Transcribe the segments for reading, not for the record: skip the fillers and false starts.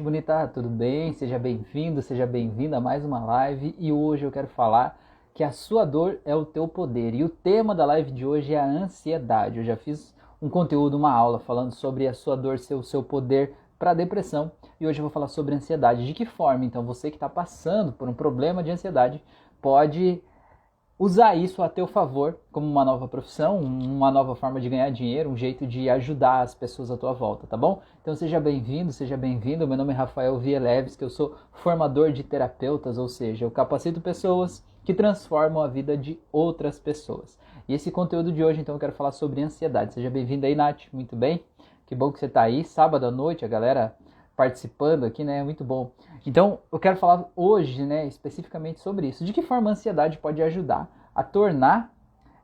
Bonita, tudo bem? Seja bem-vindo, seja bem-vinda a mais uma live e hoje eu quero falar que a sua dor é o teu poder e o tema da live de hoje é a ansiedade. Eu já fiz um conteúdo, uma aula falando sobre a sua dor ser o seu poder para depressão e hoje eu vou falar sobre ansiedade. De que forma, então, você que está passando por um problema de ansiedade pode usar isso a teu favor como uma nova profissão, uma nova forma de ganhar dinheiro, um jeito de ajudar as pessoas à tua volta, tá bom? Então seja bem-vindo, seja bem-vindo. Meu nome é Rafael Vieleves, que eu sou formador de terapeutas, ou seja, eu capacito pessoas que transformam a vida de outras pessoas. E esse conteúdo de hoje, então, eu quero falar sobre ansiedade. Seja bem-vindo aí, Nath, muito bem? Que bom que você tá aí, sábado à noite, a galera participando aqui, né? Muito bom. Então, eu quero falar hoje, né, especificamente sobre isso. De que forma a ansiedade pode ajudar a tornar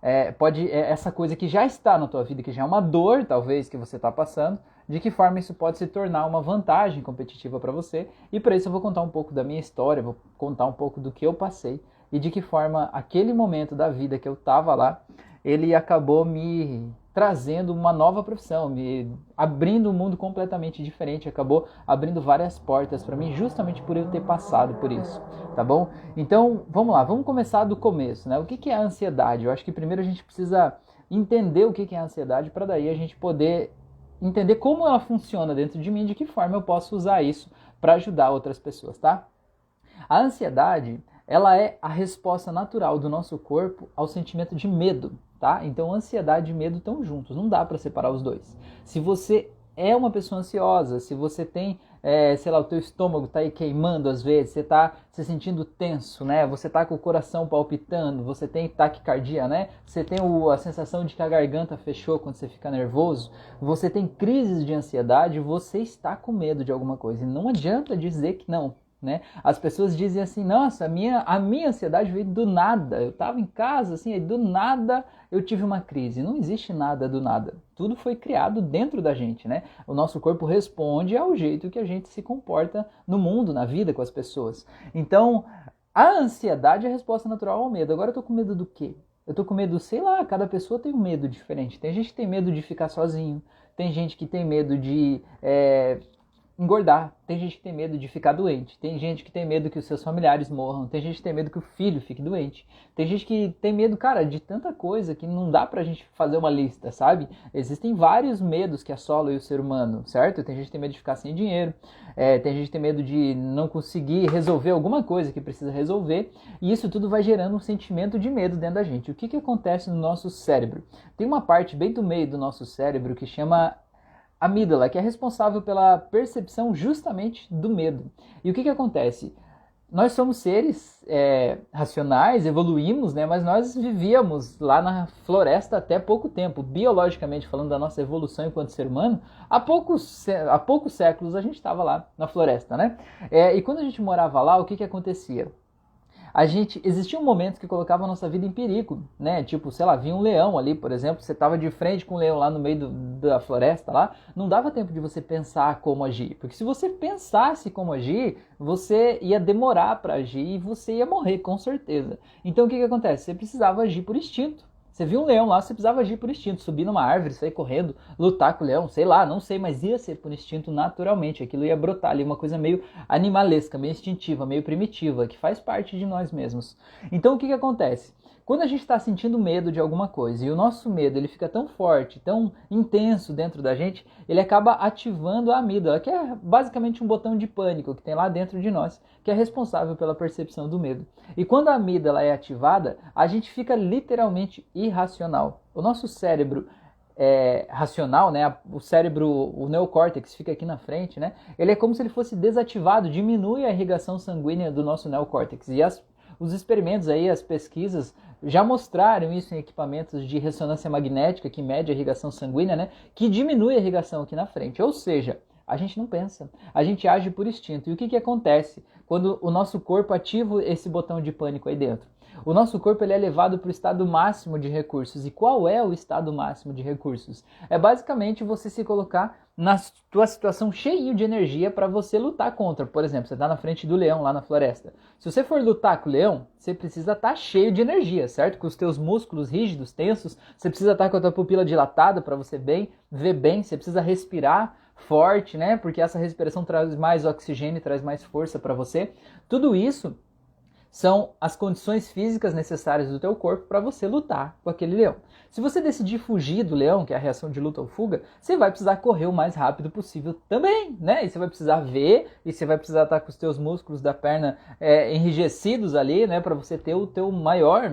essa coisa que já está na tua vida, que já é uma dor, talvez, que você está passando, de que forma isso pode se tornar uma vantagem competitiva para você. E para isso eu vou contar um pouco da minha história, vou contar um pouco do que eu passei e de que forma aquele momento da vida que eu estava lá, ele acabou me trazendo uma nova profissão, me abrindo um mundo completamente diferente, acabou abrindo várias portas para mim, justamente por eu ter passado por isso, tá bom? Então, vamos lá, vamos começar do começo, né? O que é a ansiedade? Eu acho que primeiro a gente precisa entender o que é a ansiedade, para daí a gente poder entender como ela funciona dentro de mim e de que forma eu posso usar isso para ajudar outras pessoas, tá? A ansiedade, ela é a resposta natural do nosso corpo ao sentimento de medo, tá? Então, ansiedade e medo estão juntos, não dá para separar os dois. Se você é uma pessoa ansiosa, se você tem, sei lá, o teu estômago tá aí queimando às vezes, você tá se sentindo tenso, né? Você tá com o coração palpitando, você tem taquicardia, né? Você tem a sensação de que a garganta fechou quando você fica nervoso, você tem crises de ansiedade, você está com medo de alguma coisa. E não adianta dizer que não. Né? As pessoas dizem assim, nossa, a minha ansiedade veio do nada, eu estava em casa, assim, aí do nada eu tive uma crise. Não existe nada do nada, tudo foi criado dentro da gente, né? O nosso corpo responde ao jeito que a gente se comporta no mundo, na vida, com as pessoas. Então, a ansiedade é a resposta natural ao medo. Agora eu tô com medo do quê? Eu tô com medo, sei lá, cada pessoa tem um medo diferente. Tem gente que tem medo de ficar sozinho, tem gente que tem medo de engordar, tem gente que tem medo de ficar doente, tem gente que tem medo que os seus familiares morram, tem gente que tem medo que o filho fique doente, tem gente que tem medo, cara, de tanta coisa que não dá pra gente fazer uma lista, sabe? Existem vários medos que assolam o ser humano, certo? Tem gente que tem medo de ficar sem dinheiro, tem gente que tem medo de não conseguir resolver alguma coisa que precisa resolver, e isso tudo vai gerando um sentimento de medo dentro da gente. O que acontece no nosso cérebro? Tem uma parte bem do meio do nosso cérebro que chama amígdala, que é responsável pela percepção justamente do medo. E o que acontece? Nós somos seres racionais, evoluímos, né? Mas nós vivíamos lá na floresta até pouco tempo. Biologicamente falando da nossa evolução enquanto ser humano, há poucos séculos a gente estava lá na floresta, né? E quando a gente morava lá, o que acontecia? Existiam momentos que colocavam a nossa vida em perigo, né? Tipo, sei lá, vinha um leão ali, por exemplo, você estava de frente com um leão lá no meio da floresta lá, não dava tempo de você pensar como agir, porque se você pensasse como agir, você ia demorar para agir e você ia morrer, com certeza. Então o que acontece? Você precisava agir por instinto. Você viu um leão lá, você precisava agir por instinto, subir numa árvore, sair correndo, lutar com o leão, sei lá, não sei, mas ia ser por instinto naturalmente, aquilo ia brotar ali, uma coisa meio animalesca, meio instintiva, meio primitiva, que faz parte de nós mesmos. Então o que acontece? Quando a gente está sentindo medo de alguma coisa e o nosso medo ele fica tão forte, tão intenso dentro da gente, ele acaba ativando a amígdala, que é basicamente um botão de pânico que tem lá dentro de nós, que é responsável pela percepção do medo. E quando a amígdala é ativada, a gente fica literalmente irracional. O nosso cérebro racional, né? O cérebro, o neocórtex fica aqui na frente, né? Ele é como se ele fosse desativado, diminui a irrigação sanguínea do nosso neocórtex. E os experimentos aí, as pesquisas já mostraram isso em equipamentos de ressonância magnética que mede a irrigação sanguínea, né? Que diminui a irrigação aqui na frente. Ou seja, a gente não pensa, a gente age por instinto. E o que acontece quando o nosso corpo ativa esse botão de pânico aí dentro? O nosso corpo ele é levado para o estado máximo de recursos. E qual é o estado máximo de recursos? É basicamente você se colocar na tua situação cheio de energia para você lutar contra. Por exemplo, você está na frente do leão lá na floresta. Se você for lutar com o leão, você precisa estar cheio de energia, certo? Com os teus músculos rígidos, tensos, você precisa estar com a tua pupila dilatada para você ver bem, você precisa respirar forte, né? Porque essa respiração traz mais oxigênio, traz mais força para você. Tudo isso são as condições físicas necessárias do teu corpo para você lutar com aquele leão. Se você decidir fugir do leão, que é a reação de luta ou fuga, você vai precisar correr o mais rápido possível também, né? E você vai precisar ver, e você vai precisar estar com os teus músculos da perna enrijecidos ali, né? Para você ter o teu maior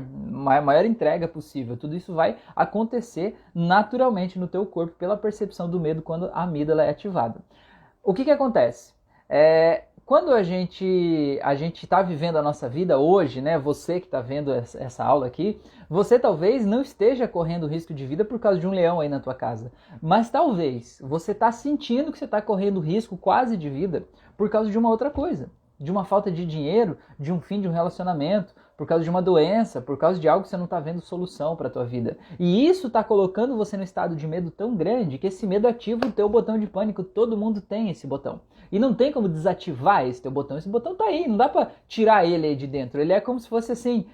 entrega possível. Tudo isso vai acontecer naturalmente no teu corpo pela percepção do medo quando a amígdala é ativada. O que acontece? Quando a gente está vivendo a nossa vida hoje, né? Você que está vendo essa aula aqui, você talvez não esteja correndo risco de vida por causa de um leão aí na tua casa. Mas talvez você está sentindo que você está correndo risco quase de vida por causa de uma outra coisa. De uma falta de dinheiro, de um fim de um relacionamento, por causa de uma doença, por causa de algo que você não está vendo solução para a tua vida. E isso está colocando você no estado de medo tão grande que esse medo ativa o teu botão de pânico. Todo mundo tem esse botão. E não tem como desativar esse teu botão. Esse botão tá aí, não dá para tirar ele aí de dentro. Ele é como se fosse assim...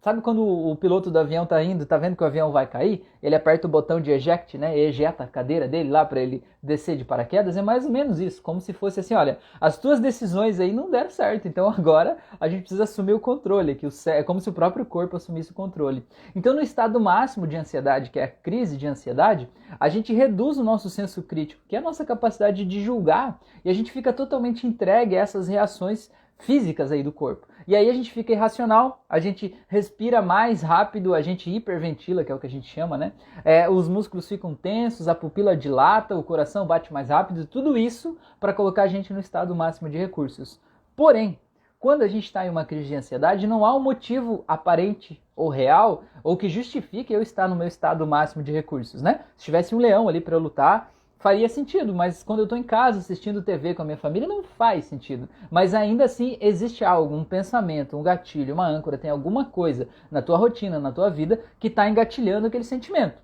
Sabe quando o piloto do avião tá indo, tá vendo que o avião vai cair? Ele aperta o botão de eject, né? E ejeta a cadeira dele lá para ele descer de paraquedas. É mais ou menos isso, como se fosse assim, olha, as tuas decisões aí não deram certo, então agora a gente precisa assumir o controle, é como se o próprio corpo assumisse o controle. Então no estado máximo de ansiedade, que é a crise de ansiedade, a gente reduz o nosso senso crítico, que é a nossa capacidade de julgar, e a gente fica totalmente entregue a essas reações físicas aí do corpo. E aí a gente fica irracional, a gente respira mais rápido, a gente hiperventila, que é o que a gente chama, né? Os músculos ficam tensos, a pupila dilata, o coração bate mais rápido, tudo isso para colocar a gente no estado máximo de recursos. Porém, quando a gente está em uma crise de ansiedade, não há um motivo aparente ou real ou que justifique eu estar no meu estado máximo de recursos, né? Se tivesse um leão ali para eu lutar, faria sentido, mas quando eu estou em casa assistindo TV com a minha família, não faz sentido. Mas ainda assim existe algo, um pensamento, um gatilho, uma âncora, tem alguma coisa na tua rotina, na tua vida, que está engatilhando aquele sentimento.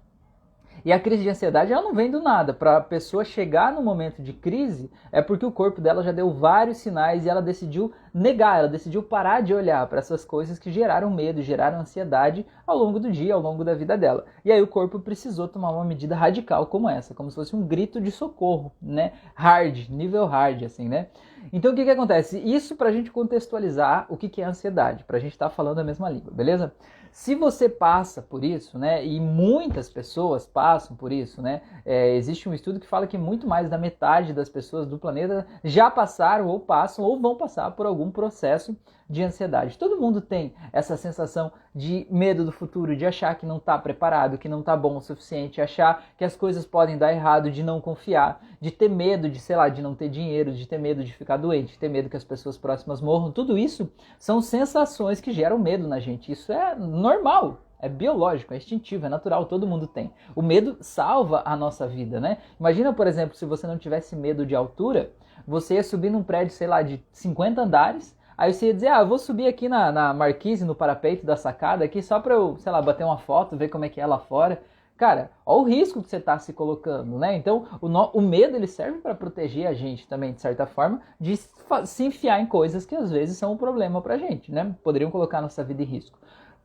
E a crise de ansiedade, ela não vem do nada. Para a pessoa chegar no momento de crise, é porque o corpo dela já deu vários sinais e ela decidiu negar, ela decidiu parar de olhar para essas coisas que geraram medo, geraram ansiedade ao longo do dia, ao longo da vida dela. E aí o corpo precisou tomar uma medida radical como essa, como se fosse um grito de socorro, né? Hard, nível hard, assim, né? Então o que acontece? Isso para a gente contextualizar o que é ansiedade, para a gente estar falando a mesma língua, beleza? Se você passa por isso, né, e muitas pessoas passam por isso, né, existe um estudo que fala que muito mais da metade das pessoas do planeta já passaram ou passam ou vão passar por algum processo de ansiedade. Todo mundo tem essa sensação de medo do futuro, de achar que não está preparado, que não está bom o suficiente, achar que as coisas podem dar errado, de não confiar, de ter medo de, sei lá, de não ter dinheiro, de ter medo de ficar doente, de ter medo que as pessoas próximas morram. Tudo isso são sensações que geram medo na gente. Isso é normal. É biológico, é instintivo, é natural, todo mundo tem. O medo salva a nossa vida, né? Imagina, por exemplo, se você não tivesse medo de altura, você ia subir num prédio, sei lá, de 50 andares, aí você ia dizer, eu vou subir aqui na marquise, no parapeito da sacada aqui, só pra eu, sei lá, bater uma foto, ver como é que é lá fora. Cara, olha o risco que você está se colocando, né? Então, o medo, ele serve para proteger a gente também, de certa forma, de se enfiar em coisas que às vezes são um problema pra gente, né? Poderiam colocar a nossa vida em risco.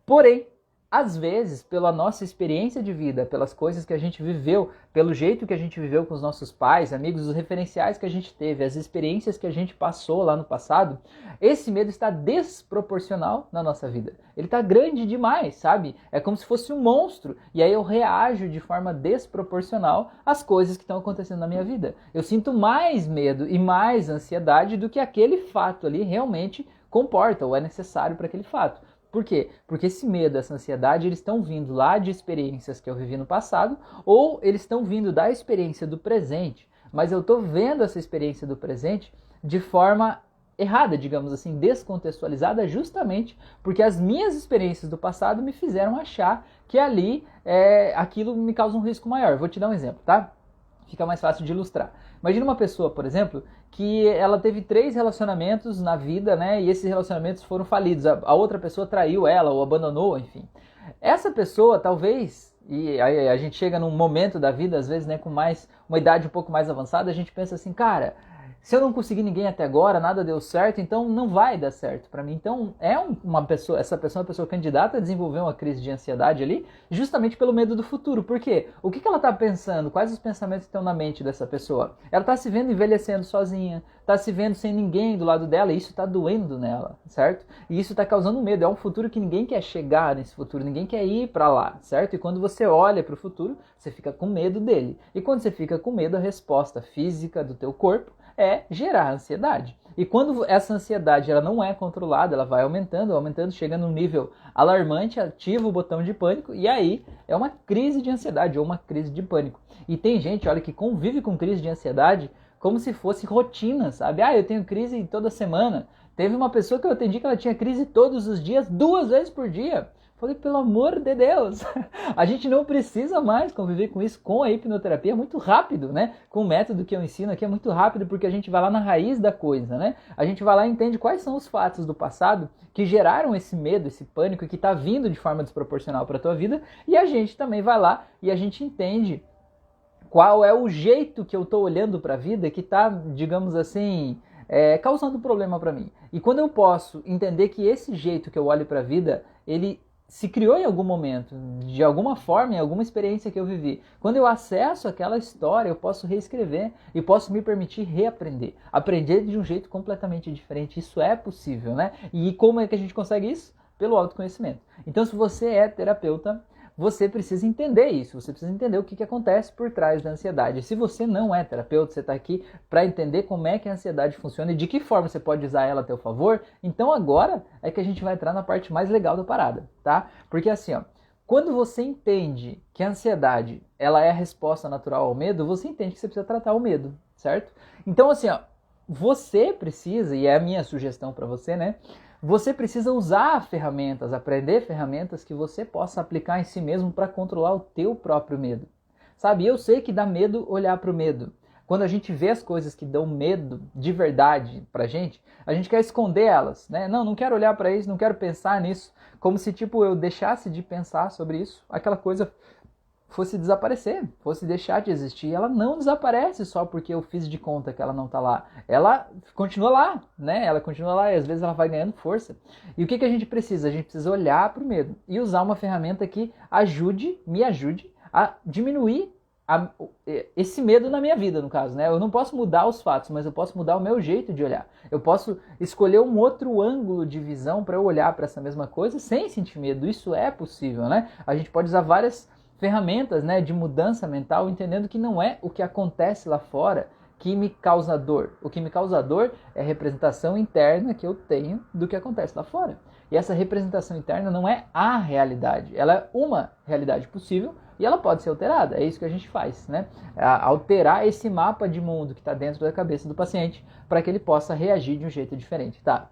Porém, às vezes, pela nossa experiência de vida, pelas coisas que a gente viveu, pelo jeito que a gente viveu com os nossos pais, amigos, os referenciais que a gente teve, as experiências que a gente passou lá no passado, esse medo está desproporcional na nossa vida. Ele está grande demais, sabe? É como se fosse um monstro. E aí eu reajo de forma desproporcional às coisas que estão acontecendo na minha vida. Eu sinto mais medo e mais ansiedade do que aquele fato ali realmente comporta ou é necessário para aquele fato. Por quê? Porque esse medo, essa ansiedade, eles estão vindo lá de experiências que eu vivi no passado ou eles estão vindo da experiência do presente, mas eu estou vendo essa experiência do presente de forma errada, digamos assim, descontextualizada, justamente porque as minhas experiências do passado me fizeram achar que ali aquilo me causa um risco maior. Vou te dar um exemplo, tá? Fica mais fácil de ilustrar. Imagina uma pessoa, por exemplo, que ela teve 3 relacionamentos na vida, né? E esses relacionamentos foram falidos. A outra pessoa traiu ela ou abandonou, enfim. Essa pessoa, talvez, e aí a gente chega num momento da vida, às vezes, né, com uma idade um pouco mais avançada, a gente pensa assim, cara, Se eu não consegui ninguém até agora, nada deu certo, então não vai dar certo para mim. Então essa pessoa é uma pessoa candidata a desenvolver uma crise de ansiedade ali, justamente pelo medo do futuro. Por quê? O que ela está pensando? Quais os pensamentos que estão na mente dessa pessoa? Ela está se vendo envelhecendo sozinha, está se vendo sem ninguém do lado dela, e isso está doendo nela, certo? E isso está causando medo. É um futuro que ninguém quer chegar nesse futuro, ninguém quer ir para lá, certo? E quando você olha para o futuro, você fica com medo dele. E quando você fica com medo, a resposta física do teu corpo é gerar ansiedade. E quando essa ansiedade ela não é controlada, ela vai aumentando, aumentando, chega num nível alarmante, ativa o botão de pânico e aí é uma crise de ansiedade ou uma crise de pânico. E tem gente, olha, que convive com crise de ansiedade como se fosse rotina, sabe? Eu tenho crise toda semana. Teve uma pessoa que eu atendi que ela tinha crise todos os dias, 2 vezes por dia. Falei, pelo amor de Deus, a gente não precisa mais conviver com isso com a hipnoterapia, é muito rápido, né? Com o método que eu ensino aqui é muito rápido, porque a gente vai lá na raiz da coisa, né? A gente vai lá e entende quais são os fatos do passado que geraram esse medo, esse pânico que está vindo de forma desproporcional para a tua vida, e a gente também vai lá e a gente entende qual é o jeito que eu estou olhando para a vida que está, digamos assim, causando problema para mim. E quando eu posso entender que esse jeito que eu olho para a vida, ele se criou em algum momento, de alguma forma, em alguma experiência que eu vivi. Quando eu acesso aquela história, eu posso reescrever e posso me permitir reaprender. Aprender de um jeito completamente diferente. Isso é possível, né? E como é que a gente consegue isso? Pelo autoconhecimento. Então, se você é terapeuta, você precisa entender isso, você precisa entender o que acontece por trás da ansiedade. Se você não é terapeuta, você está aqui para entender como é que a ansiedade funciona e de que forma você pode usar ela a teu favor, então agora é que a gente vai entrar na parte mais legal da parada, tá? Porque assim, ó, quando você entende que a ansiedade ela é a resposta natural ao medo, você entende que você precisa tratar o medo, certo? Então assim, ó, você precisa, e é a minha sugestão para você, né? Você precisa usar ferramentas, aprender ferramentas que você possa aplicar em si mesmo para controlar o teu próprio medo. Sabe, eu sei que dá medo olhar para o medo. Quando a gente vê as coisas que dão medo de verdade pra gente, a gente quer esconder elas, né? Não quero olhar para isso, não quero pensar nisso, como se tipo eu deixasse de pensar sobre isso, aquela coisa fosse desaparecer, fosse deixar de existir. Ela não desaparece só porque eu fiz de conta que ela não está lá. Ela continua lá, né? Ela continua lá e às vezes ela vai ganhando força. E o que a gente precisa? A gente precisa olhar para o medo e usar uma ferramenta que me ajude a diminuir esse medo na minha vida, no caso, né? Eu não posso mudar os fatos, mas eu posso mudar o meu jeito de olhar. Eu posso escolher um outro ângulo de visão para eu olhar para essa mesma coisa sem sentir medo. Isso é possível, né? A gente pode usar várias ferramentas, né, de mudança mental, entendendo que não é o que acontece lá fora que me causa dor. O que me causa dor é a representação interna que eu tenho do que acontece lá fora. E essa representação interna não é a realidade, ela é uma realidade possível e ela pode ser alterada. É isso que a gente faz, né? Alterar esse mapa de mundo que está dentro da cabeça do paciente para que ele possa reagir de um jeito diferente, tá?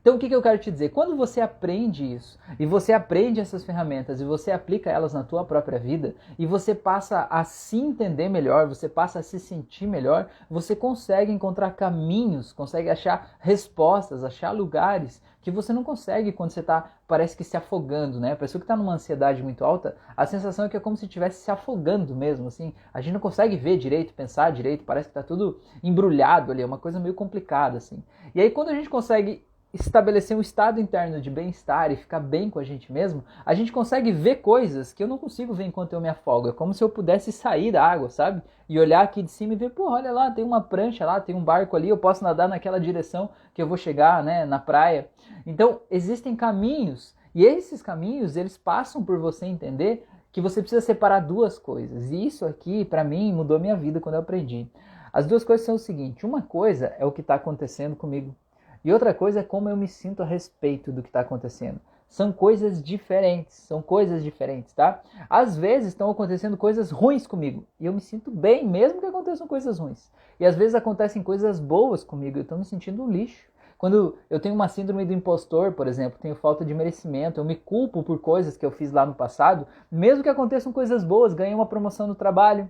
Então o que eu quero te dizer? Quando você aprende isso, e você aprende essas ferramentas, e você aplica elas na tua própria vida, e você passa a se entender melhor, você passa a se sentir melhor, você consegue encontrar caminhos, consegue achar respostas, achar lugares que você não consegue quando você parece que se afogando, né? A pessoa que está numa ansiedade muito alta, a sensação é que é como se estivesse se afogando mesmo, assim. A gente não consegue ver direito, pensar direito, parece que está tudo embrulhado ali, é uma coisa meio complicada, assim. E aí quando a gente consegue estabelecer um estado interno de bem-estar e ficar bem com a gente mesmo, a gente consegue ver coisas que eu não consigo ver enquanto eu me afogo. É como se eu pudesse sair da água, sabe? E olhar aqui de cima e ver, pô, olha lá, tem uma prancha lá, tem um barco ali, eu posso nadar naquela direção que eu vou chegar, né, na praia. Então, existem caminhos, e esses caminhos, eles passam por você entender que você precisa separar duas coisas. E isso aqui, para mim, mudou minha vida quando eu aprendi. As duas coisas são o seguinte: uma coisa é o que está acontecendo comigo, e outra coisa é como eu me sinto a respeito do que está acontecendo. São coisas diferentes, tá? Às vezes estão acontecendo coisas ruins comigo e eu me sinto bem, mesmo que aconteçam coisas ruins. E às vezes acontecem coisas boas comigo e eu estou me sentindo um lixo. Quando eu tenho uma síndrome do impostor, por exemplo, tenho falta de merecimento, eu me culpo por coisas que eu fiz lá no passado, mesmo que aconteçam coisas boas, ganhei uma promoção no trabalho,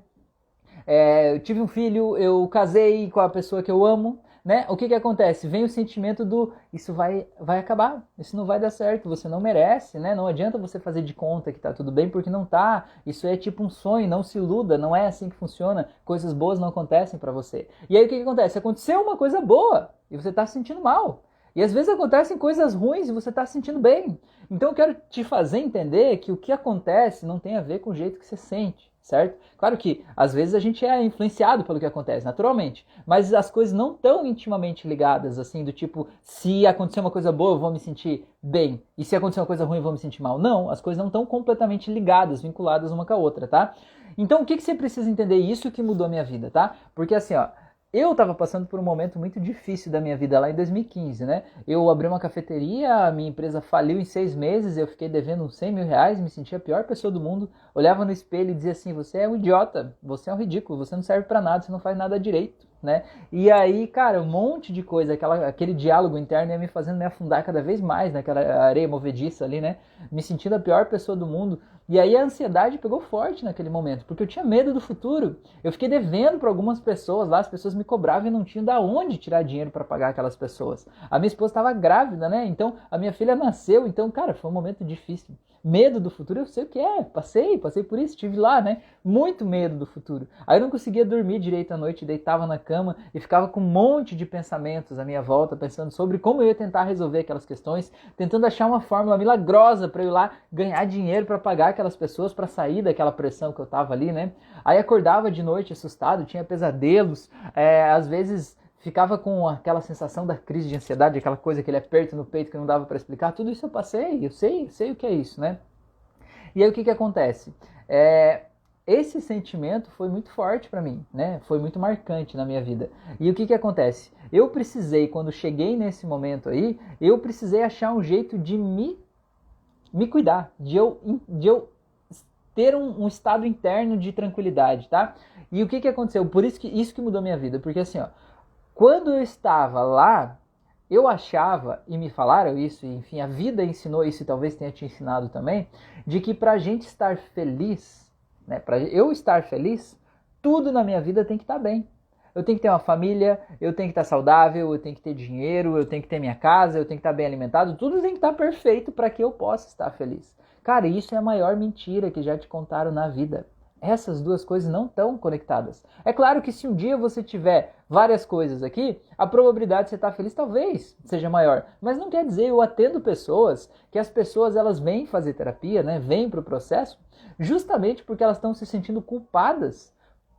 eu tive um filho, eu casei com a pessoa que eu amo, né? O que que acontece? Vem o sentimento do isso vai acabar, isso não vai dar certo, você não merece, né? Não adianta você fazer de conta que tá tudo bem, porque não tá. Isso é tipo um sonho, não se iluda, não é assim que funciona. Coisas boas não acontecem para você. E aí o que que acontece? Aconteceu uma coisa boa e você tá se sentindo mal. E às vezes acontecem coisas ruins e você está se sentindo bem. Então eu quero te fazer entender que o que acontece não tem a ver com o jeito que você sente, certo? Claro que às vezes a gente é influenciado pelo que acontece, naturalmente. Mas as coisas não estão intimamente ligadas, assim, do tipo, se acontecer uma coisa boa eu vou me sentir bem. E se acontecer uma coisa ruim eu vou me sentir mal. Não, as coisas não estão completamente ligadas, vinculadas uma com a outra, tá? Então o que você precisa entender? Isso que mudou a minha vida, tá? Porque assim, ó, eu estava passando por um momento muito difícil da minha vida lá em 2015, né? Eu abri uma cafeteria, a minha empresa faliu em 6 meses, eu fiquei devendo uns 100 mil reais, me sentia a pior pessoa do mundo, olhava no espelho e dizia assim, você é um idiota, você é um ridículo, você não serve para nada, você não faz nada direito, né? E aí, cara, um monte de coisa, aquele diálogo interno ia me fazendo me afundar cada vez mais naquela areia movediça ali, né? Me sentindo a pior pessoa do mundo. E aí a ansiedade pegou forte naquele momento, porque eu tinha medo do futuro. Eu fiquei devendo para algumas pessoas lá, as pessoas me cobravam e não tinham da onde tirar dinheiro para pagar aquelas pessoas. A minha esposa estava grávida, né? Então a minha filha nasceu, então, cara, foi um momento difícil. Medo do futuro, eu sei o que é, passei por isso, estive lá, né? Muito medo do futuro. Aí eu não conseguia dormir direito à noite, deitava na cama e ficava com um monte de pensamentos à minha volta, pensando sobre como eu ia tentar resolver aquelas questões, tentando achar uma fórmula milagrosa para eu ir lá ganhar dinheiro para pagar aquelas pessoas, para sair daquela pressão que eu tava ali, né? Aí acordava de noite assustado, tinha pesadelos, às vezes ficava com aquela sensação da crise de ansiedade, aquela coisa, aquele aperto no peito que não dava para explicar. Tudo isso eu passei, eu sei o que é isso, né? E aí o que que acontece? Esse sentimento foi muito forte para mim, né? Foi muito marcante na minha vida. E o que que acontece? Eu precisei, quando cheguei nesse momento aí, eu precisei achar um jeito de me cuidar, de eu ter um estado interno de tranquilidade, tá? E o que que aconteceu? Por isso que mudou minha vida, porque assim, ó, quando eu estava lá, eu achava, e me falaram isso, e, enfim, a vida ensinou isso e talvez tenha te ensinado também, de que pra gente estar feliz, né, pra eu estar feliz, tudo na minha vida tem que estar bem. Eu tenho que ter uma família, eu tenho que estar saudável, eu tenho que ter dinheiro, eu tenho que ter minha casa, eu tenho que estar bem alimentado, tudo tem que estar perfeito para que eu possa estar feliz. Cara, isso é a maior mentira que já te contaram na vida. Essas duas coisas não estão conectadas. É claro que se um dia você tiver várias coisas aqui, a probabilidade de você estar feliz talvez seja maior. Mas não quer dizer, eu atendo pessoas, que as pessoas elas vêm fazer terapia, né, vêm para o processo, justamente porque elas estão se sentindo culpadas.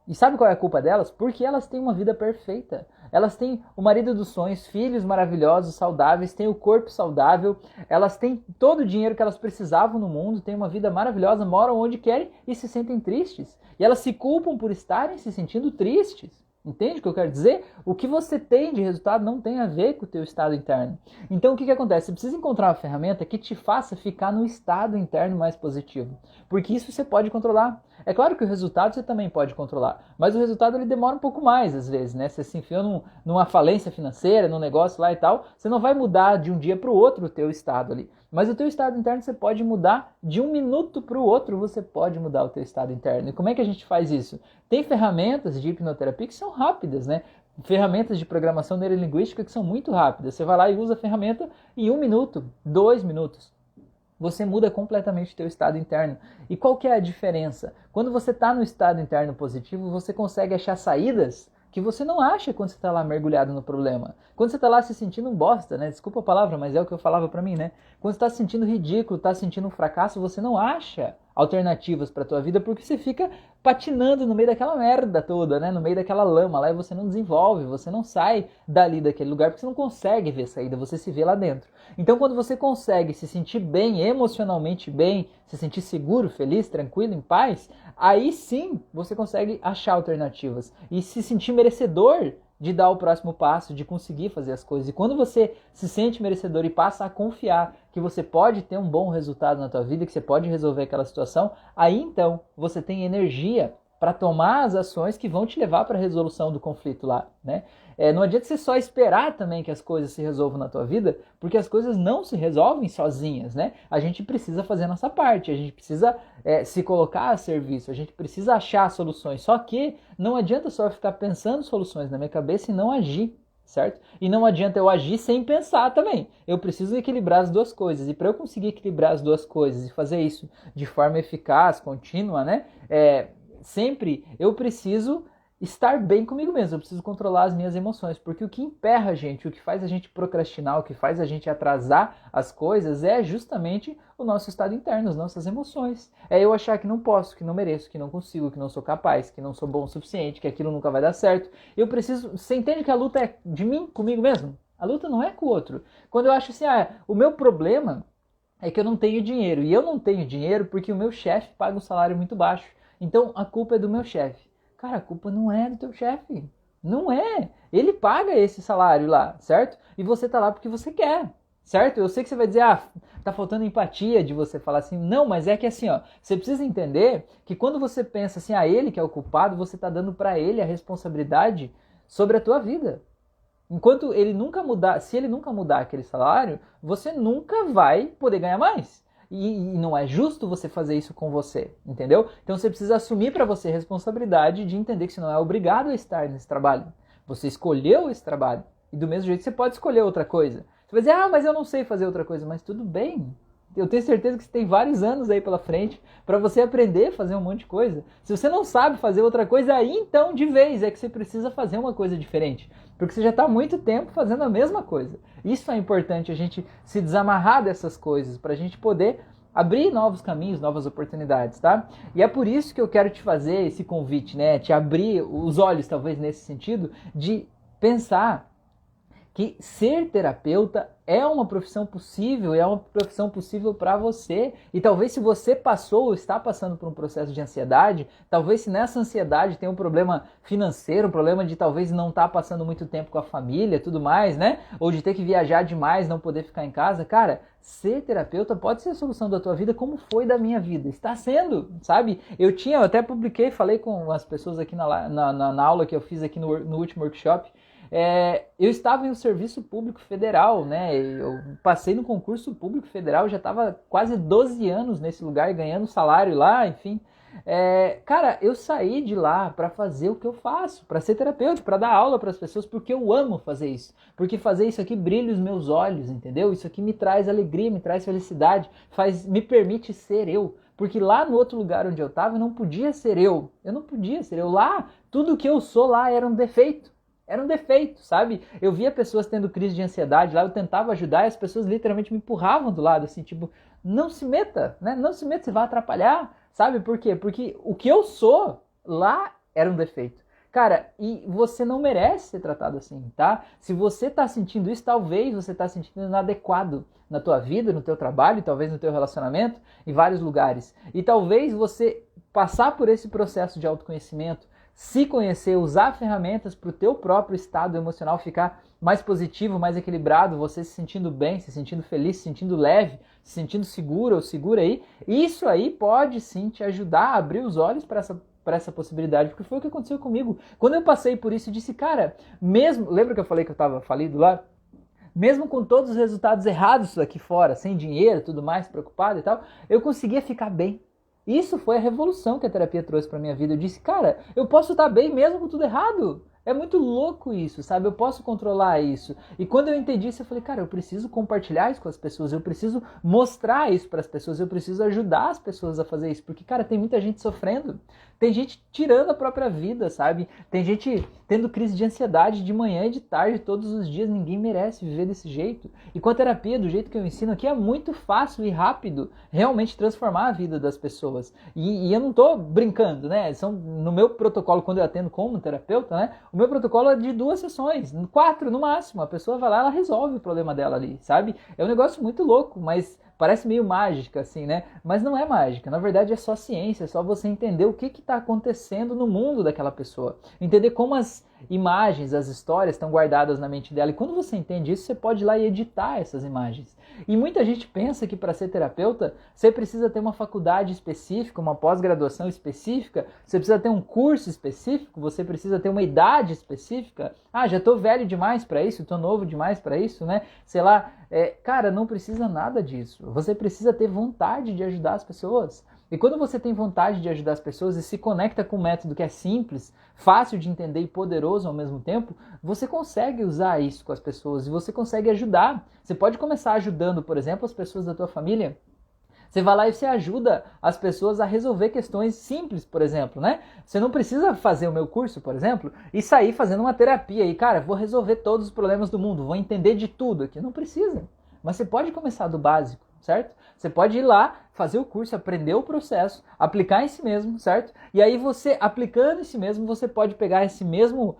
E sabe qual é a culpa delas? Porque elas têm uma vida perfeita. Elas têm o marido dos sonhos, filhos maravilhosos, saudáveis, têm o corpo saudável, elas têm todo o dinheiro que elas precisavam no mundo, têm uma vida maravilhosa, moram onde querem e se sentem tristes. E elas se culpam por estarem se sentindo tristes. Entende o que eu quero dizer? O que você tem de resultado não tem a ver com o teu estado interno. Então o que acontece? Você precisa encontrar uma ferramenta que te faça ficar no estado interno mais positivo. Porque isso você pode controlar. É claro que o resultado você também pode controlar, mas o resultado ele demora um pouco mais às vezes, né? Você se enfiou numa falência financeira, num negócio lá e tal, você não vai mudar de um dia para o outro o teu estado ali. Mas o teu estado interno você pode mudar de um minuto para o outro, você pode mudar o teu estado interno. E como é que a gente faz isso? Tem ferramentas de hipnoterapia que são rápidas, né? Ferramentas de programação neurolinguística que são muito rápidas. Você vai lá e usa a ferramenta em 1 minuto, 2 minutos. Você muda completamente o teu estado interno. E qual que é a diferença? Quando você está no estado interno positivo, você consegue achar saídas que você não acha quando você está lá mergulhado no problema. Quando você está lá se sentindo um bosta, né? Desculpa a palavra, mas é o que eu falava para mim, né? Quando você está se sentindo ridículo, está se sentindo um fracasso, você não acha alternativas para a tua vida porque você fica patinando no meio daquela merda toda, né? No meio daquela lama lá e você não desenvolve, você não sai dali daquele lugar porque você não consegue ver saída, você se vê lá dentro. Então quando você consegue se sentir bem, emocionalmente bem, se sentir seguro, feliz, tranquilo, em paz, aí sim você consegue achar alternativas e se sentir merecedor de dar o próximo passo, de conseguir fazer as coisas. E quando você se sente merecedor e passa a confiar que você pode ter um bom resultado na tua vida, que você pode resolver aquela situação, aí então você tem energia para tomar as ações que vão te levar para a resolução do conflito lá, né? Não adianta você só esperar também que as coisas se resolvam na tua vida, porque as coisas não se resolvem sozinhas, né? A gente precisa fazer a nossa parte, a gente precisa se colocar a serviço, a gente precisa achar soluções. Só que não adianta só ficar pensando soluções na minha cabeça e não agir. certo? E não adianta eu agir sem pensar também. Eu preciso equilibrar as duas coisas. E para eu conseguir equilibrar as duas coisas e fazer isso de forma eficaz, contínua, né? Sempre eu preciso estar bem comigo mesmo, eu preciso controlar as minhas emoções, porque o que emperra a gente, o que faz a gente procrastinar, o que faz a gente atrasar as coisas é justamente o nosso estado interno, as nossas emoções. É eu achar que não posso, que não mereço, que não consigo, que não sou capaz, que não sou bom o suficiente, que aquilo nunca vai dar certo. Eu preciso... Você entende que a luta é de mim, comigo mesmo? A luta não é com o outro. Quando eu acho assim, o meu problema é que eu não tenho dinheiro, e eu não tenho dinheiro porque o meu chefe paga um salário muito baixo. Então a culpa é do meu chefe. Cara, a culpa não é do teu chefe. Não é. Ele paga esse salário lá, certo? E você tá lá porque você quer, certo? Eu sei que você vai dizer, tá faltando empatia de você falar assim. Não, mas é que assim, você precisa entender que quando você pensa assim, ele que é o culpado, você tá dando para ele a responsabilidade sobre a tua vida. Enquanto ele nunca mudar, se ele nunca mudar aquele salário, você nunca vai poder ganhar mais. E não é justo você fazer isso com você, entendeu? Então você precisa assumir para você a responsabilidade de entender que você não é obrigado a estar nesse trabalho. Você escolheu esse trabalho. E do mesmo jeito você pode escolher outra coisa. Você vai dizer, mas eu não sei fazer outra coisa. Mas tudo bem. Eu tenho certeza que você tem vários anos aí pela frente para você aprender a fazer um monte de coisa. Se você não sabe fazer outra coisa, aí então de vez é que você precisa fazer uma coisa diferente. Porque você já está há muito tempo fazendo a mesma coisa. Isso é importante, a gente se desamarrar dessas coisas, para a gente poder abrir novos caminhos, novas oportunidades, tá? E é por isso que eu quero te fazer esse convite, né? Te abrir os olhos, talvez, nesse sentido, de pensar que ser terapeuta é uma profissão possível, é uma profissão possível para você. E talvez se você passou ou está passando por um processo de ansiedade, talvez se nessa ansiedade tem um problema financeiro, um problema de talvez não estar passando muito tempo com a família, tudo mais, né? Ou de ter que viajar demais, não poder ficar em casa, cara, ser terapeuta pode ser a solução da tua vida, como foi da minha vida. Está sendo, sabe? Eu até publiquei, falei com as pessoas aqui na aula que eu fiz aqui no último workshop. Eu estava em um serviço público federal, né? Eu passei no concurso público federal, já estava quase 12 anos nesse lugar, ganhando salário lá, enfim. Cara, eu saí de lá para fazer o que eu faço, para ser terapeuta, para dar aula para as pessoas, porque eu amo fazer isso. Porque fazer isso aqui brilha os meus olhos, entendeu? Isso aqui me traz alegria, me traz felicidade, me permite ser eu. Porque lá no outro lugar onde eu estava, eu não podia ser eu. Eu não podia ser eu. Lá, tudo que eu sou lá era um defeito. Era um defeito, sabe? Eu via pessoas tendo crise de ansiedade lá, eu tentava ajudar e as pessoas literalmente me empurravam do lado, assim, tipo, não se meta, né? Não se meta, você vai atrapalhar, sabe? Por quê? Porque o que eu sou lá era um defeito. Cara, e você não merece ser tratado assim, tá? Se você tá sentindo isso, talvez você tá sentindo inadequado na tua vida, no teu trabalho, talvez no teu relacionamento, em vários lugares. E talvez você passar por esse processo de autoconhecimento, se conhecer, usar ferramentas para o teu próprio estado emocional ficar mais positivo, mais equilibrado, você se sentindo bem, se sentindo feliz, se sentindo leve, se sentindo seguro ou segura aí, isso aí pode sim te ajudar a abrir os olhos para essa possibilidade, porque foi o que aconteceu comigo. Quando eu passei por isso, eu disse, cara, lembra que eu falei que eu estava falido lá? Mesmo com todos os resultados errados aqui fora, sem dinheiro, tudo mais, preocupado e tal, eu conseguia ficar bem. Isso foi a revolução que a terapia trouxe para minha vida. Eu disse, cara, eu posso estar bem mesmo com tudo errado. É muito louco isso, sabe? Eu posso controlar isso. E quando eu entendi isso, eu falei, cara, eu preciso compartilhar isso com as pessoas, eu preciso mostrar isso para as pessoas, eu preciso ajudar as pessoas a fazer isso. Porque, cara, tem muita gente sofrendo, tem gente tirando a própria vida, sabe? Tem gente tendo crise de ansiedade de manhã e de tarde, todos os dias. Ninguém merece viver desse jeito. E com a terapia, do jeito que eu ensino aqui, é muito fácil e rápido realmente transformar a vida das pessoas. E eu não tô brincando, né? No meu protocolo, quando eu atendo como terapeuta, né? O meu protocolo é de 2 sessões, 4 no máximo. A pessoa vai lá, ela resolve o problema dela ali, sabe? É um negócio muito louco, mas parece meio mágica, assim, né? Mas não é mágica. Na verdade, é só ciência, é só você entender o que está acontecendo no mundo daquela pessoa. Entender como as imagens, as histórias estão guardadas na mente dela. E quando você entende isso, você pode ir lá e editar essas imagens. E muita gente pensa que para ser terapeuta, você precisa ter uma faculdade específica, uma pós-graduação específica, você precisa ter um curso específico, você precisa ter uma idade específica. Já tô velho demais para isso, tô novo demais para isso, né? Sei lá, cara, não precisa nada disso. Você precisa ter vontade de ajudar as pessoas. E quando você tem vontade de ajudar as pessoas e se conecta com um método que é simples, fácil de entender e poderoso ao mesmo tempo, você consegue usar isso com as pessoas e você consegue ajudar. Você pode começar ajudando, por exemplo, as pessoas da tua família. Você vai lá e você ajuda as pessoas a resolver questões simples, por exemplo, né? Você não precisa fazer o meu curso, por exemplo, e sair fazendo uma terapia e, cara, vou resolver todos os problemas do mundo, vou entender de tudo aqui. Não precisa. Mas você pode começar do básico, certo? Você pode ir lá, fazer o curso, aprender o processo, aplicar em si mesmo, certo? E aí você, aplicando em si mesmo, você pode pegar esse mesmo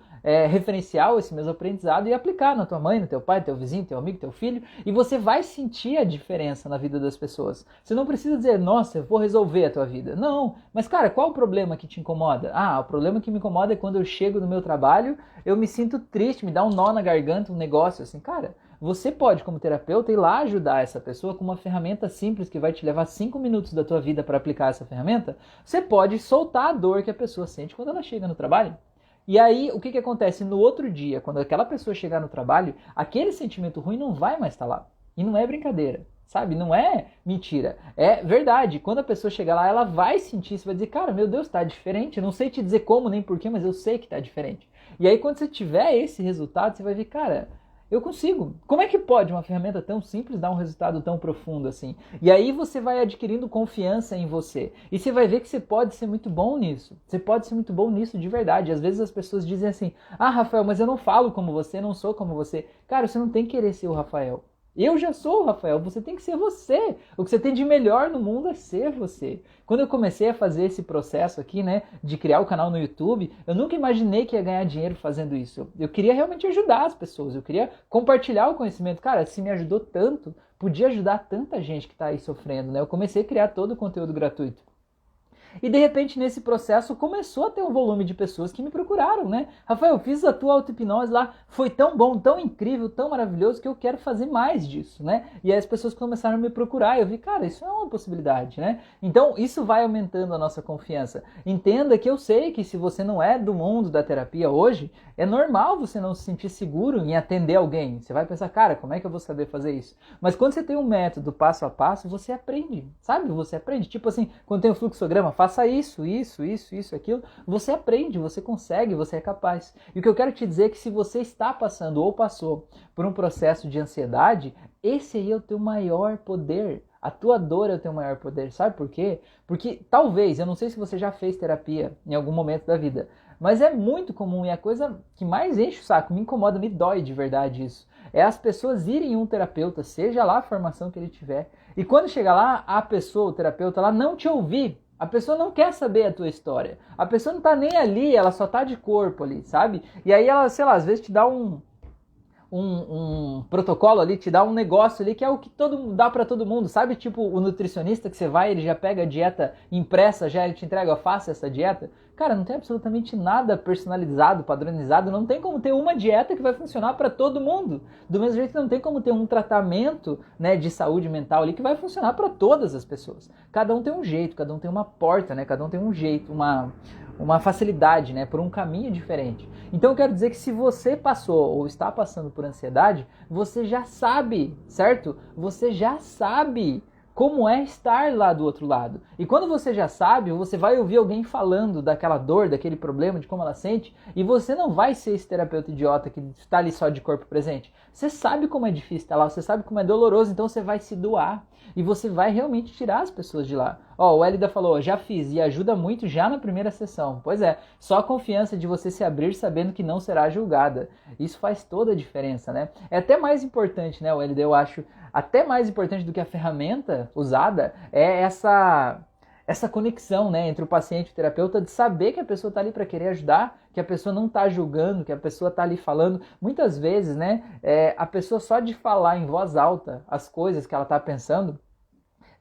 referencial, esse mesmo aprendizado e aplicar na tua mãe, no teu pai, no teu vizinho, teu amigo, teu filho, e você vai sentir a diferença na vida das pessoas. Você não precisa dizer, nossa, eu vou resolver a tua vida. Não, mas cara, qual o problema que te incomoda? Ah, o problema que me incomoda é quando eu chego no meu trabalho, eu me sinto triste, me dá um nó na garganta, um negócio assim, cara. Você pode, como terapeuta, ir lá ajudar essa pessoa com uma ferramenta simples que vai te levar 5 minutos da tua vida para aplicar essa ferramenta. Você pode soltar a dor que a pessoa sente quando ela chega no trabalho. E aí, o que acontece no outro dia, quando aquela pessoa chegar no trabalho, aquele sentimento ruim não vai mais estar lá. E não é brincadeira, sabe? Não é mentira. É verdade. Quando a pessoa chegar lá, ela vai sentir, você vai dizer, cara, meu Deus, tá diferente. Eu não sei te dizer como nem porquê, mas eu sei que tá diferente. E aí, quando você tiver esse resultado, você vai ver, cara, eu consigo. Como é que pode uma ferramenta tão simples dar um resultado tão profundo assim? E aí você vai adquirindo confiança em você. E você vai ver que você pode ser muito bom nisso. Você pode ser muito bom nisso de verdade. Às vezes as pessoas dizem assim, ah, Rafael, mas eu não falo como você, não sou como você. Cara, você não tem que querer ser o Rafael. Eu já sou o Rafael, você tem que ser você. O que você tem de melhor no mundo é ser você. Quando eu comecei a fazer esse processo aqui, né, de criar o canal no YouTube, eu nunca imaginei que ia ganhar dinheiro fazendo isso. Eu queria realmente ajudar as pessoas, eu queria compartilhar o conhecimento. Cara, se me ajudou tanto, podia ajudar tanta gente que está aí sofrendo, né? Eu comecei a criar todo o conteúdo gratuito. E de repente nesse processo começou a ter um volume de pessoas que me procuraram, né? Rafael, eu fiz a tua auto-hipnose lá, foi tão bom, tão incrível, tão maravilhoso que eu quero fazer mais disso, né? E aí as pessoas começaram a me procurar, eu vi, cara, isso é uma possibilidade, né? Então isso vai aumentando a nossa confiança. Entenda que eu sei que se você não é do mundo da terapia hoje, é normal você não se sentir seguro em atender alguém. Você vai pensar, cara, como é que eu vou saber fazer isso? Mas quando você tem um método passo a passo, você aprende, sabe? Você aprende. Tipo assim, quando tem um fluxograma, faça isso, aquilo. Você aprende, você consegue, você é capaz. E o que eu quero te dizer é que se você está passando ou passou por um processo de ansiedade, esse aí é o teu maior poder. A tua dor é o teu maior poder. Sabe por quê? Porque talvez, eu não sei se você já fez terapia em algum momento da vida, mas é muito comum e a coisa que mais enche o saco, me incomoda, me dói de verdade isso, é as pessoas irem em um terapeuta, seja lá a formação que ele tiver, e quando chega lá, a pessoa, o terapeuta, ela não te ouvir. A pessoa não quer saber a tua história. A pessoa não tá nem ali, ela só tá de corpo ali, sabe? E aí ela, sei lá, às vezes te dá um protocolo ali, te dá um negócio ali que é o que dá para todo mundo, sabe? Tipo o nutricionista que você vai, ele já pega a dieta impressa, já ele te entrega, faça essa dieta. Cara, não tem absolutamente nada personalizado, padronizado, não tem como ter uma dieta que vai funcionar para todo mundo. Do mesmo jeito que não tem como ter um tratamento, né, de saúde mental ali que vai funcionar para todas as pessoas. Cada um tem um jeito, cada um tem uma porta, né? Cada um tem um jeito, uma facilidade, né, por um caminho diferente. Então eu quero dizer que se você passou ou está passando por ansiedade, você já sabe, certo? Você já sabe como é estar lá do outro lado. E quando você já sabe, você vai ouvir alguém falando daquela dor, daquele problema, de como ela sente, e você não vai ser esse terapeuta idiota que está ali só de corpo presente. Você sabe como é difícil estar lá, você sabe como é doloroso, então você vai se doar. E você vai realmente tirar as pessoas de lá. Ó, o Elida falou, já fiz e ajuda muito já na primeira sessão. Pois é, só a confiança de você se abrir sabendo que não será julgada. Isso faz toda a diferença, né? É até mais importante, né, o Elida, eu acho, até mais importante do que a ferramenta usada é essa conexão, né, entre o paciente e o terapeuta, de saber que a pessoa está ali para querer ajudar, que a pessoa não está julgando, que a pessoa está ali falando. Muitas vezes, né, a pessoa só de falar em voz alta as coisas que ela está pensando,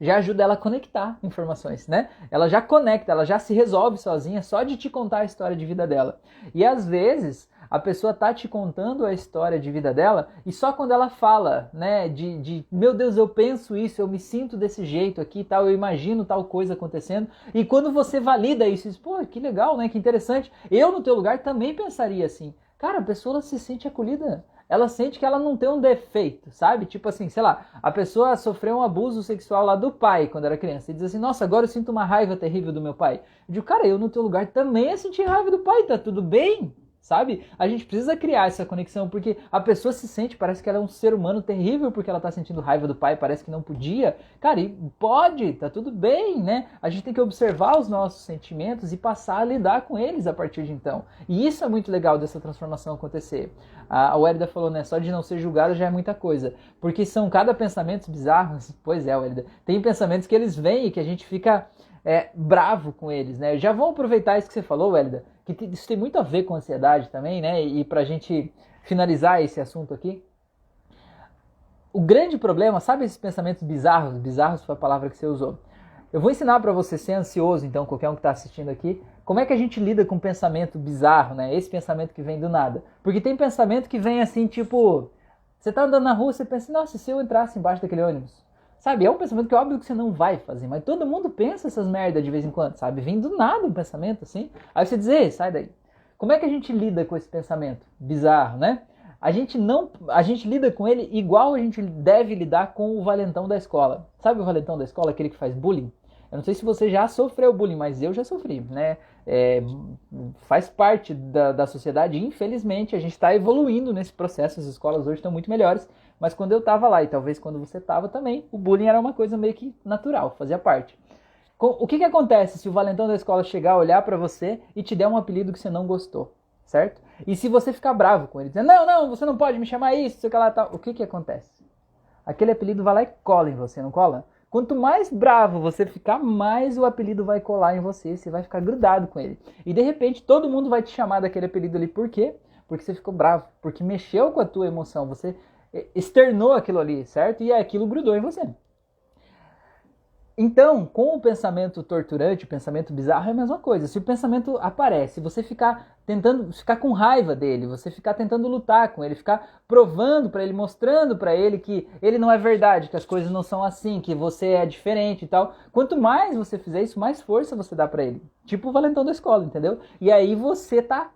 já ajuda ela a conectar informações, né? Ela já conecta, ela já se resolve sozinha só de te contar a história de vida dela. E às vezes a pessoa tá te contando a história de vida dela e só quando ela fala, né, de meu Deus, eu penso isso, eu me sinto desse jeito aqui e tal, eu imagino tal coisa acontecendo, e quando você valida isso, diz, pô, que legal, né, que interessante, eu no teu lugar também pensaria assim. Cara, a pessoa ela se sente acolhida, ela sente que ela não tem um defeito, sabe? Tipo assim, sei lá, a pessoa sofreu um abuso sexual lá do pai quando era criança e diz assim, nossa, agora eu sinto uma raiva terrível do meu pai. Eu digo, cara, eu no teu lugar também ia sentir raiva do pai, tá tudo bem? Sabe? A gente precisa criar essa conexão, porque a pessoa se sente, parece que ela é um ser humano terrível porque ela tá sentindo raiva do pai, parece que não podia. Cara, e pode, tá tudo bem, né? A gente tem que observar os nossos sentimentos e passar a lidar com eles a partir de então. E isso é muito legal dessa transformação acontecer. A Wérida falou, né? Só de não ser julgado já é muita coisa. Porque são cada pensamento bizarros. Pois é, Wérida. Tem pensamentos que eles vêm e que a gente fica bravo com eles, né? Já vão aproveitar isso que você falou, Wérida, que isso tem muito a ver com ansiedade também, né? E pra gente finalizar esse assunto aqui, o grande problema, sabe esses pensamentos bizarros? Bizarros foi a palavra que você usou. Eu vou ensinar pra você ser ansioso, então, qualquer um que tá assistindo aqui, como é que a gente lida com um pensamento bizarro, né? Esse pensamento que vem do nada. Porque tem pensamento que vem assim, tipo, você tá andando na rua, você pensa, nossa, se eu entrasse embaixo daquele ônibus? Sabe, é um pensamento que é óbvio que você não vai fazer, mas todo mundo pensa essas merdas de vez em quando, sabe? Vem do nada um pensamento assim, aí você diz, ei, sai daí. Como é que a gente lida com esse pensamento bizarro, né? A gente lida com ele igual a gente deve lidar com o valentão da escola. Sabe o valentão da escola, aquele que faz bullying? Eu não sei se você já sofreu bullying, mas eu já sofri, né? Faz parte da sociedade, infelizmente, a gente está evoluindo nesse processo, as escolas hoje estão muito melhores, mas quando eu estava lá, e talvez quando você estava também, o bullying era uma coisa meio que natural, fazia parte. O que acontece se o valentão da escola chegar, olhar para você e te der um apelido que você não gostou, certo? E se você ficar bravo com ele, dizendo, não, você não pode me chamar isso, sei lá, tal, o que acontece? Aquele apelido vai lá e cola em você, não cola? Quanto mais bravo você ficar, mais o apelido vai colar em você, você vai ficar grudado com ele. E de repente todo mundo vai te chamar daquele apelido ali, por quê? Porque você ficou bravo, porque mexeu com a tua emoção, você externou aquilo ali, certo? E aquilo grudou em você. Então, com o pensamento torturante, o pensamento bizarro é a mesma coisa. Se o pensamento aparece, você ficar com raiva dele, você ficar tentando lutar com ele, ficar provando para ele, mostrando para ele que ele não é verdade, que as coisas não são assim, que você é diferente e tal. Quanto mais você fizer isso, mais força você dá para ele. Tipo o valentão da escola, entendeu? E aí você tá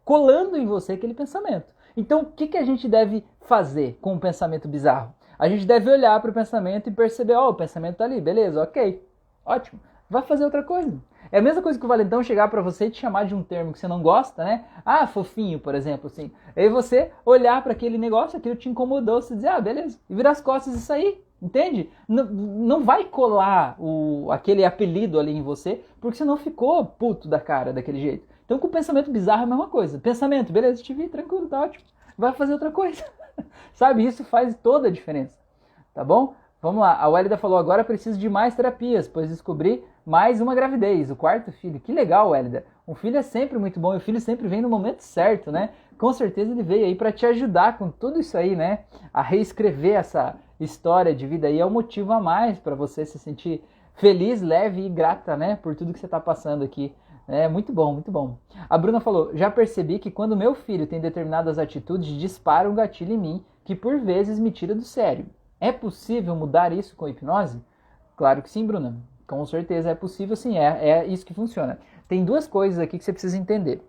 colando em você aquele pensamento. Então, o que a gente deve fazer com um pensamento bizarro? A gente deve olhar para o pensamento e perceber, o pensamento tá ali, beleza, ok, ótimo, vai fazer outra coisa. É a mesma coisa que o valentão chegar para você e te chamar de um termo que você não gosta, né? Ah, fofinho, por exemplo, assim. Aí você olhar para aquele negócio, aquilo te incomodou, você dizer, beleza, e virar as costas e sair, entende? Não vai colar aquele apelido ali em você, porque você não ficou puto da cara daquele jeito. Então com o pensamento bizarro é a mesma coisa. Pensamento, beleza, te vi, tranquilo, tá ótimo. Vai fazer outra coisa. Sabe, isso faz toda a diferença, tá bom? Vamos lá, a Wélida falou, agora preciso de mais terapias, pois descobri mais uma gravidez, o quarto filho. Que legal, Wélida. Um filho é sempre muito bom e o filho sempre vem no momento certo, né? Com certeza ele veio aí para te ajudar com tudo isso aí, né? A reescrever essa história de vida aí é um motivo a mais para você se sentir feliz, leve e grata, né? Por tudo que você está passando aqui. É muito bom, muito bom. A Bruna falou, já percebi que quando meu filho tem determinadas atitudes, dispara um gatilho em mim que por vezes me tira do sério. É possível mudar isso com hipnose? Claro que sim, Bruna. Com certeza é possível, sim. É isso que funciona. Tem duas coisas aqui que você precisa entender.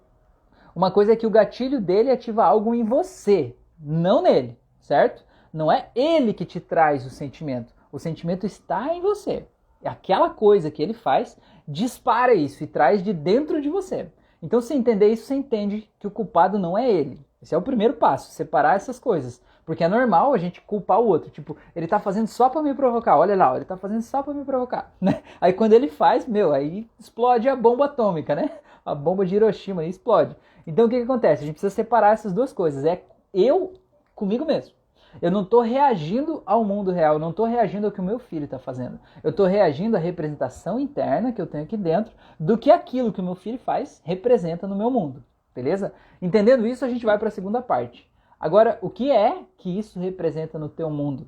Uma coisa é que o gatilho dele ativa algo em você, não nele, certo? Não é ele que te traz o sentimento. O sentimento está em você. Aquela coisa que ele faz dispara isso e traz de dentro de você. Então, se entender isso, você entende que o culpado não é ele. Esse é o primeiro passo, separar essas coisas. Porque é normal a gente culpar o outro. Tipo, ele tá fazendo só pra me provocar. Olha lá, ele tá fazendo só pra me provocar. Né? Aí quando ele faz, aí explode a bomba atômica, né? A bomba de Hiroshima aí explode. Então o que acontece? A gente precisa separar essas duas coisas. É eu comigo mesmo. Eu não estou reagindo ao mundo real, eu não estou reagindo ao que o meu filho está fazendo. Eu estou reagindo à representação interna que eu tenho aqui dentro do que aquilo que o meu filho faz representa no meu mundo, beleza? Entendendo isso, a gente vai para a segunda parte. Agora, o que é que isso representa no teu mundo?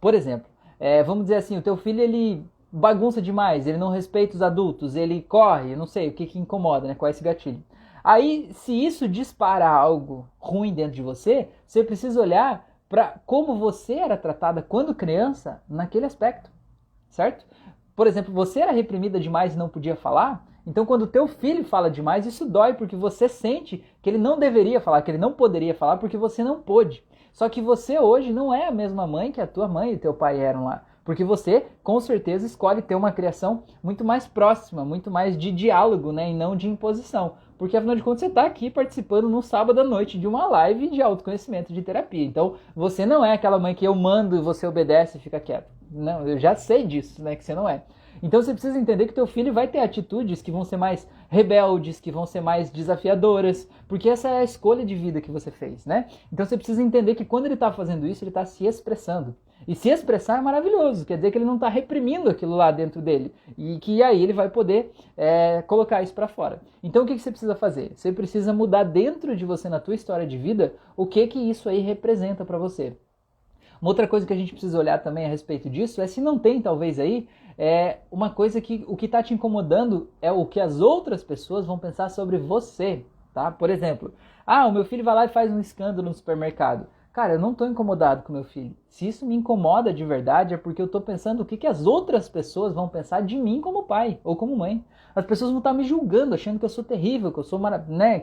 Por exemplo, vamos dizer assim, o teu filho ele bagunça demais, ele não respeita os adultos, ele corre, eu não sei, o que incomoda, né? Qual é esse gatilho? Aí, se isso dispara algo ruim dentro de você, você precisa olhar para como você era tratada quando criança naquele aspecto, certo? Por exemplo, você era reprimida demais e não podia falar, então quando o teu filho fala demais, isso dói porque você sente que ele não deveria falar, que ele não poderia falar porque você não pôde. Só que você hoje não é a mesma mãe que a tua mãe e teu pai eram lá. Porque você, com certeza, escolhe ter uma criação muito mais próxima, muito mais de diálogo, né? E não de imposição. Porque, afinal de contas, você está aqui participando no sábado à noite de uma live de autoconhecimento, de terapia. Então, você não é aquela mãe que eu mando e você obedece e fica quieto. Não, eu já sei disso, né? Que você não é. Então você precisa entender que teu filho vai ter atitudes que vão ser mais rebeldes, que vão ser mais desafiadoras, porque essa é a escolha de vida que você fez, né? Então você precisa entender que quando ele está fazendo isso, ele está se expressando. E se expressar é maravilhoso, quer dizer que ele não está reprimindo aquilo lá dentro dele. E que aí ele vai poder colocar isso para fora. Então o que você precisa fazer? Você precisa mudar dentro de você, na tua história de vida, o que isso aí representa para você. Uma outra coisa que a gente precisa olhar também a respeito disso é se não tem, talvez, aí, uma coisa que o que está te incomodando é o que as outras pessoas vão pensar sobre você, tá? Por exemplo, o meu filho vai lá e faz um escândalo no supermercado. Cara, eu não estou incomodado com meu filho. Se isso me incomoda de verdade é porque eu estou pensando o que as outras pessoas vão pensar de mim como pai ou como mãe. As pessoas vão estar me julgando, achando que eu sou terrível, que eu sou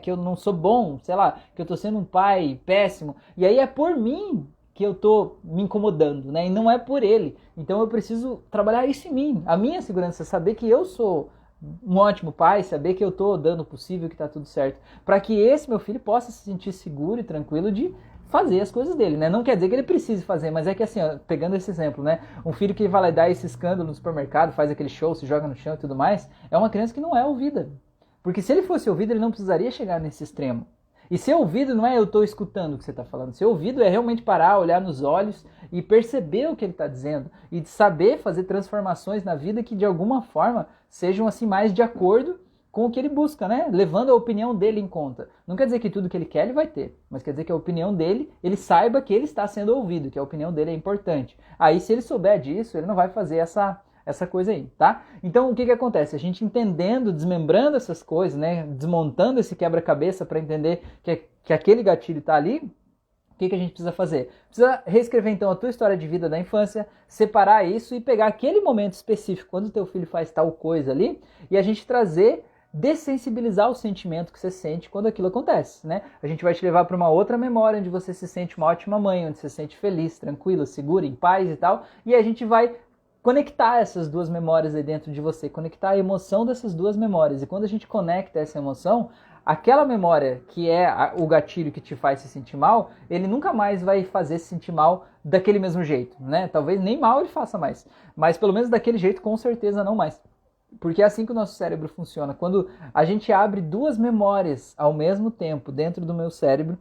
que eu não sou bom, sei lá, que eu estou sendo um pai péssimo. E aí é por mim que eu tô me incomodando, né? E não é por ele. Então eu preciso trabalhar isso em mim. A minha segurança é saber que eu sou um ótimo pai, saber que eu tô dando o possível, que tá tudo certo. Para que esse meu filho possa se sentir seguro e tranquilo de fazer as coisas dele, né? Não quer dizer que ele precise fazer, mas é que assim, ó, pegando esse exemplo, né? Um filho que vai lá dar esse escândalo no supermercado, faz aquele show, se joga no chão e tudo mais, é uma criança que não é ouvida. Porque se ele fosse ouvido, ele não precisaria chegar nesse extremo. E ser ouvido não é eu estou escutando o que você está falando. Ser ouvido é realmente parar, olhar nos olhos e perceber o que ele está dizendo. E saber fazer transformações na vida que de alguma forma sejam assim mais de acordo com o que ele busca, né? Levando a opinião dele em conta. Não quer dizer que tudo que ele quer ele vai ter, mas quer dizer que a opinião dele, ele saiba que ele está sendo ouvido, que a opinião dele é importante. Aí se ele souber disso, ele não vai fazer essa coisa aí, tá? Então o que acontece? A gente entendendo, desmembrando essas coisas, né? Desmontando esse quebra-cabeça para entender que aquele gatilho está ali, o que a gente precisa fazer? Precisa reescrever então a tua história de vida da infância, separar isso e pegar aquele momento específico, quando o teu filho faz tal coisa ali, e a gente dessensibilizar o sentimento que você sente quando aquilo acontece, né? A gente vai te levar para uma outra memória onde você se sente uma ótima mãe, onde você se sente feliz, tranquila, segura, em paz e tal, e a gente vai conectar essas duas memórias aí dentro de você, conectar a emoção dessas duas memórias. E quando a gente conecta essa emoção, aquela memória que é o gatilho que te faz se sentir mal, ele nunca mais vai fazer se sentir mal daquele mesmo jeito, né? Talvez nem mal ele faça mais, mas pelo menos daquele jeito com certeza não mais. Porque é assim que o nosso cérebro funciona. Quando a gente abre duas memórias ao mesmo tempo dentro do meu cérebro,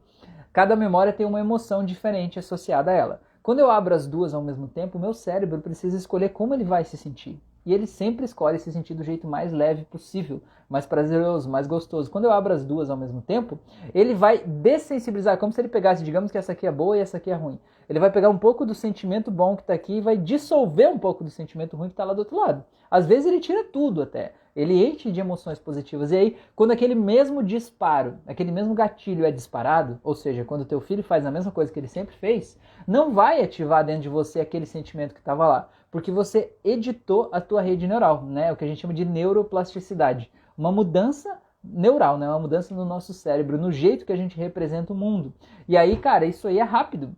cada memória tem uma emoção diferente associada a ela. Quando eu abro as duas ao mesmo tempo, o meu cérebro precisa escolher como ele vai se sentir. E ele sempre escolhe se sentir do jeito mais leve possível, mais prazeroso, mais gostoso. Quando eu abro as duas ao mesmo tempo, ele vai dessensibilizar, como se ele pegasse, digamos que essa aqui é boa e essa aqui é ruim. Ele vai pegar um pouco do sentimento bom que está aqui e vai dissolver um pouco do sentimento ruim que está lá do outro lado. Às vezes ele tira tudo até. Ele enche de emoções positivas. E aí, quando aquele mesmo disparo, aquele mesmo gatilho é disparado, ou seja, quando o teu filho faz a mesma coisa que ele sempre fez, não vai ativar dentro de você aquele sentimento que estava lá. Porque você editou a tua rede neural, né? O que a gente chama de neuroplasticidade. Uma mudança neural, né? Uma mudança no nosso cérebro, no jeito que a gente representa o mundo. E aí, cara, isso aí é rápido.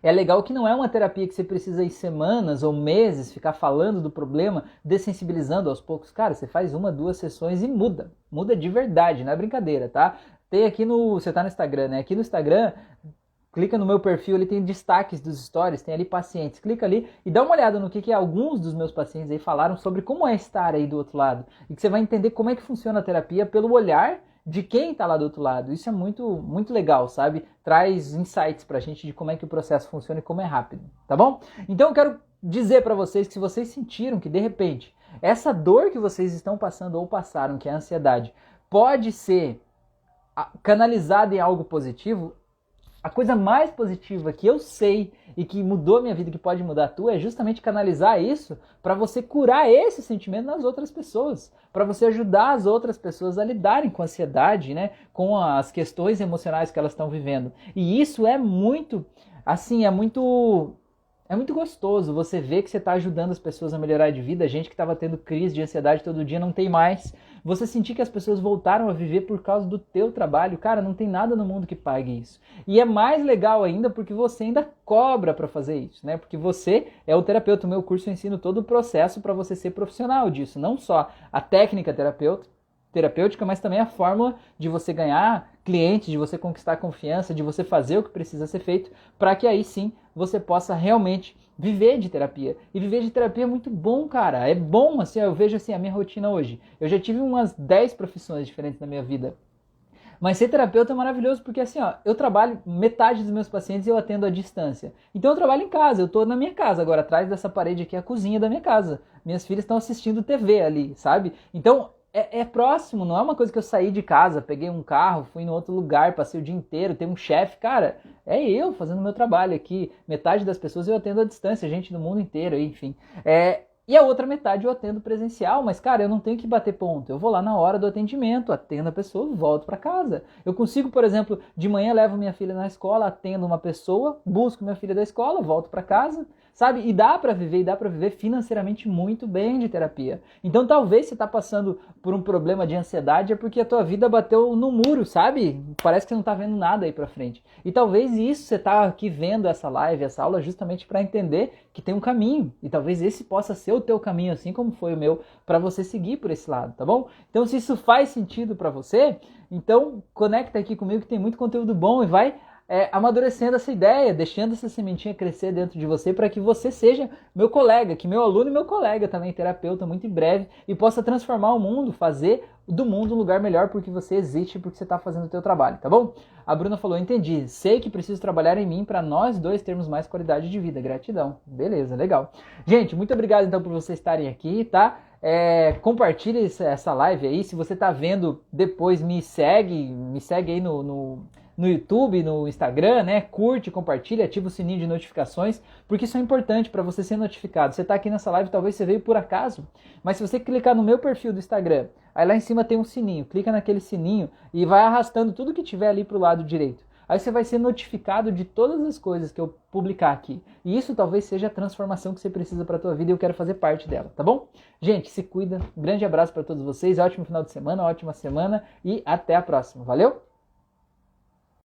É legal que não é uma terapia que você precisa ir semanas ou meses ficar falando do problema, dessensibilizando aos poucos. Cara, você faz 1, 2 sessões e muda. Muda de verdade, não é brincadeira, tá? Tem aqui você tá no Instagram, né? Aqui no Instagram, clica no meu perfil, ele tem destaques dos stories, tem ali pacientes. Clica ali e dá uma olhada no que alguns dos meus pacientes aí falaram sobre como é estar aí do outro lado. E que você vai entender como é que funciona a terapia pelo olhar de quem está lá do outro lado. Isso é muito, muito legal, sabe? Traz insights pra gente de como é que o processo funciona e como é rápido, tá bom? Então eu quero dizer pra vocês que se vocês sentiram que de repente essa dor que vocês estão passando ou passaram, que é a ansiedade, pode ser canalizada em algo positivo, a coisa mais positiva que eu sei e que mudou a minha vida, que pode mudar a tua, é justamente canalizar isso para você curar esse sentimento nas outras pessoas, para você ajudar as outras pessoas a lidarem com a ansiedade, né, com as questões emocionais que elas estão vivendo. E isso é muito, assim, é muito É muito gostoso você ver que você está ajudando as pessoas a melhorar de vida, gente que estava tendo crise de ansiedade todo dia não tem mais. Você sentir que as pessoas voltaram a viver por causa do teu trabalho, cara, não tem nada no mundo que pague isso. E é mais legal ainda porque você ainda cobra para fazer isso, né? Porque você é o terapeuta, o meu curso eu ensino todo o processo para você ser profissional disso, não só a técnica terapêutica, mas também a fórmula de você ganhar clientes, de você conquistar confiança, de você fazer o que precisa ser feito, para que aí sim você possa realmente viver de terapia. E viver de terapia é muito bom, cara. É bom, assim, eu vejo assim a minha rotina hoje. Eu já tive umas 10 profissões diferentes na minha vida. Mas ser terapeuta é maravilhoso porque assim, ó, eu trabalho, metade dos meus pacientes eu atendo à distância. Então eu trabalho em casa, eu tô na minha casa, agora atrás dessa parede aqui é a cozinha da minha casa. Minhas filhas estão assistindo TV ali, sabe? Então é próximo, não é uma coisa que eu saí de casa, peguei um carro, fui em outro lugar, passei o dia inteiro, tem um chefe, cara, é eu fazendo meu trabalho aqui. Metade das pessoas eu atendo à distância, gente do mundo inteiro, enfim. E a outra metade eu atendo presencial, mas cara, eu não tenho que bater ponto. Eu vou lá na hora do atendimento, atendo a pessoa, volto para casa. Eu consigo, por exemplo, de manhã levo minha filha na escola, atendo uma pessoa, busco minha filha da escola, volto para casa, sabe? E dá para viver financeiramente muito bem de terapia. Então talvez você tá passando por um problema de ansiedade é porque a tua vida bateu no muro, sabe? Parece que você não tá vendo nada aí para frente. E talvez isso você tá aqui vendo essa live, essa aula justamente para entender que tem um caminho. E talvez esse possa ser o teu caminho, assim como foi o meu, para você seguir por esse lado, tá bom? Então se isso faz sentido para você, então conecta aqui comigo que tem muito conteúdo bom e vai amadurecendo essa ideia, deixando essa sementinha crescer dentro de você para que você seja meu colega, que meu aluno e meu colega também, terapeuta, muito em breve, e possa transformar o mundo, fazer do mundo um lugar melhor porque você existe, porque você está fazendo o teu trabalho, tá bom? A Bruna falou, entendi, sei que preciso trabalhar em mim para nós dois termos mais qualidade de vida, gratidão. Beleza, legal. Gente, muito obrigado então por vocês estarem aqui, tá? Compartilhe essa live aí, se você tá vendo depois me segue aí no YouTube, no Instagram, né? Curte, compartilha, ativa o sininho de notificações, porque isso é importante para você ser notificado. Você está aqui nessa live, talvez você veio por acaso, mas se você clicar no meu perfil do Instagram, aí lá em cima tem um sininho, clica naquele sininho e vai arrastando tudo que tiver ali para o lado direito. Aí você vai ser notificado de todas as coisas que eu publicar aqui. E isso talvez seja a transformação que você precisa para a tua vida e eu quero fazer parte dela, tá bom? Gente, se cuida. Um grande abraço para todos vocês, ótimo final de semana, ótima semana e até a próxima. Valeu?